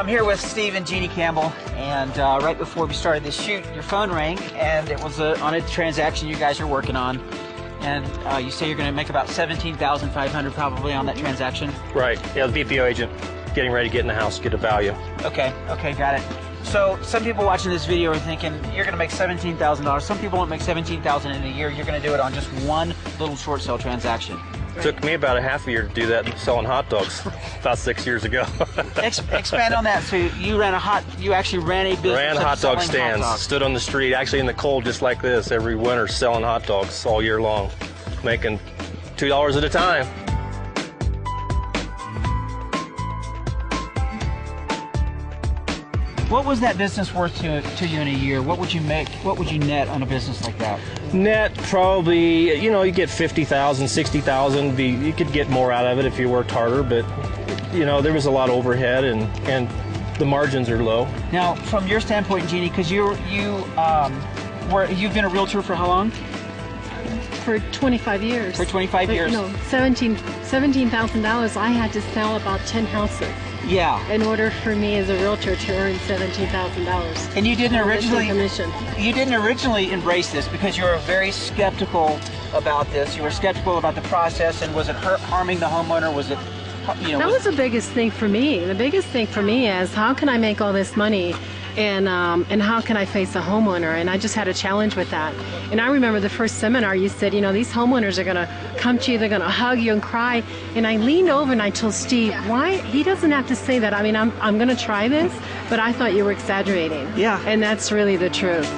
here with Steve and Jeannie Campbell, and right before we started this shoot, your phone rang, and it was on a transaction you guys are working on, and you say you're going to make about $17,500 probably on that transaction. Right. Yeah, the BPO agent getting ready to get in the house, get a value. Okay, got it. So some people watching this video are thinking you're going to make $17,000. Some people won't make $17,000 in a year. You're going to do it on just one little short sale transaction. It took me about a half a year to do that selling hot dogs about 6 years ago. Expand on that. So you actually ran a business. Ran hot dog stands, stood on the street, actually in the cold just like this every winter, selling hot dogs all year long, making $2 at a time. What was that business worth to you in a year? What would you make? What would you net on a business like that? Net, probably, you know, you get 50,000, 60,000. You could get more out of it if you worked harder, but you know, there was a lot of overhead and the margins are low. Now, from your standpoint, Jeannie, because you've been a realtor for how long? For 25 years. For 25 years. No, $17,000. I had to sell about 10 houses. Yeah. In order for me as a realtor to earn $17,000. And you didn't originally embrace this because you were very skeptical about this. You were skeptical about the process, and was it harming the homeowner? Was it, you know? That was the biggest thing for me. The biggest thing for me is how can I make all this money, and how can I face a homeowner? And I just had a challenge with that. And I remember the first seminar you said, you know, these homeowners are going to come to you, they're going to hug you and cry. And I leaned over and I told Steve, why? He doesn't have to say that. I mean, I'm going to try this, but I thought you were exaggerating. Yeah. And that's really the truth.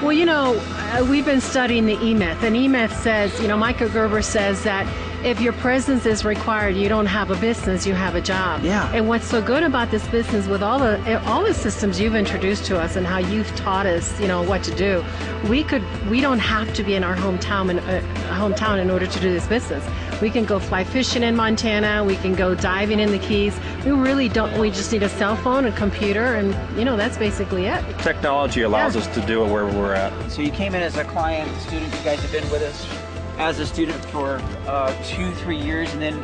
Well, you know, we've been studying the E-Myth, and E-Myth says, you know, Michael Gerber says that if your presence is required, you don't have a business, you have a job. Yeah. And what's so good about this business, with all the systems you've introduced to us and how you've taught us, you know, what to do, we don't have to be in our hometown in order to do this business. We can go fly fishing in Montana, we can go diving in the Keys. We really don't. We just need a cell phone, a computer, and you know, that's basically it. Technology allows us to do it wherever we're at. So you came in as a client, student. You guys have been with us as a student for 2-3 years, and then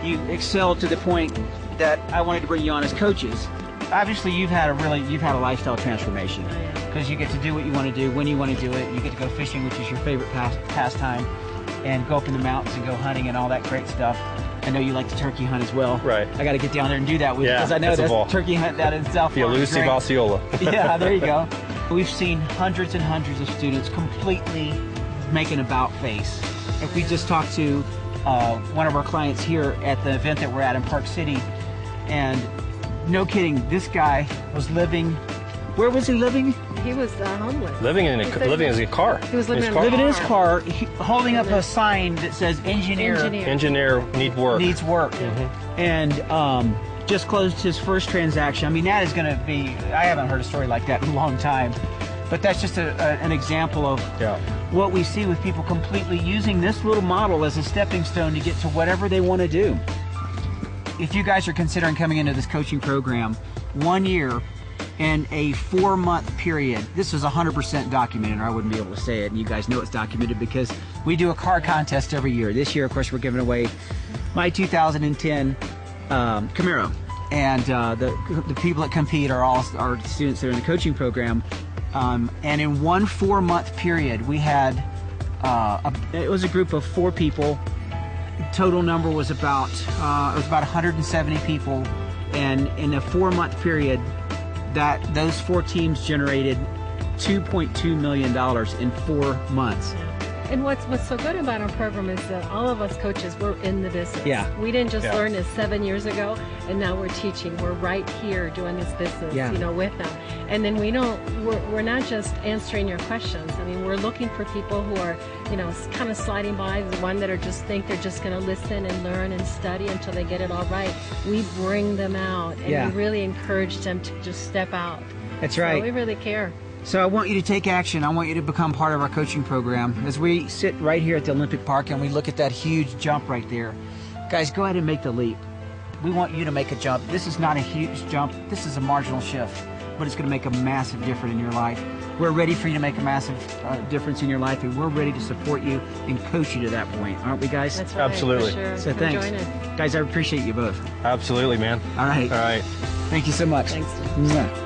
you excelled to the point that I wanted to bring you on as coaches. Obviously, you've had a lifestyle transformation because you get to do what you want to do when you want to do it. You get to go fishing, which is your favorite pastime, and go up in the mountains and go hunting and all that great stuff. I know you like to turkey hunt as well. Right. I got to get down there and do that with you because I know that turkey hunt that in South Florida is great. Osceola. Yeah, there you go. We've seen hundreds and hundreds of students completely make an about face. If we just talked to one of our clients here at the event that we're at in Park City, and no kidding, this guy was living, where was he living? He was homeless. Living in his car. He was living in his car, holding up a sign that says engineer needs work. Mm-hmm. And just closed his first transaction. I mean, that is going to be, I haven't heard a story like that in a long time. But that's just an example of what we see with people completely using this little model as a stepping stone to get to whatever they want to do. If you guys are considering coming into this coaching program, 1 year and a 4-month period, this is 100% documented, or I wouldn't be able to say it, and you guys know it's documented because we do a car contest every year. This year, of course, we're giving away my 2010 Camaro. And the people that compete are all our students that are in the coaching program. And in one 4-month period, we had, it was a group of 4 people. Total number was about, it was about 170 people. And in a 4-month period, those 4 teams generated $2.2 million in 4 months. And what's so good about our program is that all of us coaches, we're in the business. Yeah. We didn't just learn this 7 years ago, and now we're teaching. We're right here doing this business, you know, with them. And then we're not just answering your questions. I mean, we're looking for people who are, you know, kind of sliding by, the one that think they're just going to listen and learn and study until they get it all right. We bring them out, and we really encourage them to just step out. That's right. So we really care. So I want you to take action. I want you to become part of our coaching program. As we sit right here at the Olympic Park and we look at that huge jump right there, guys, go ahead and make the leap. We want you to make a jump. This is not a huge jump. This is a marginal shift, but it's going to make a massive difference in your life. we're ready for you to make a massive difference in your life, and we're ready to support you and coach you to that point, aren't we, guys? That's right. Absolutely. For sure. So thanks, guys. I appreciate you both. Absolutely, man. All right. All right. Thank you so much. Thanks. Mwah.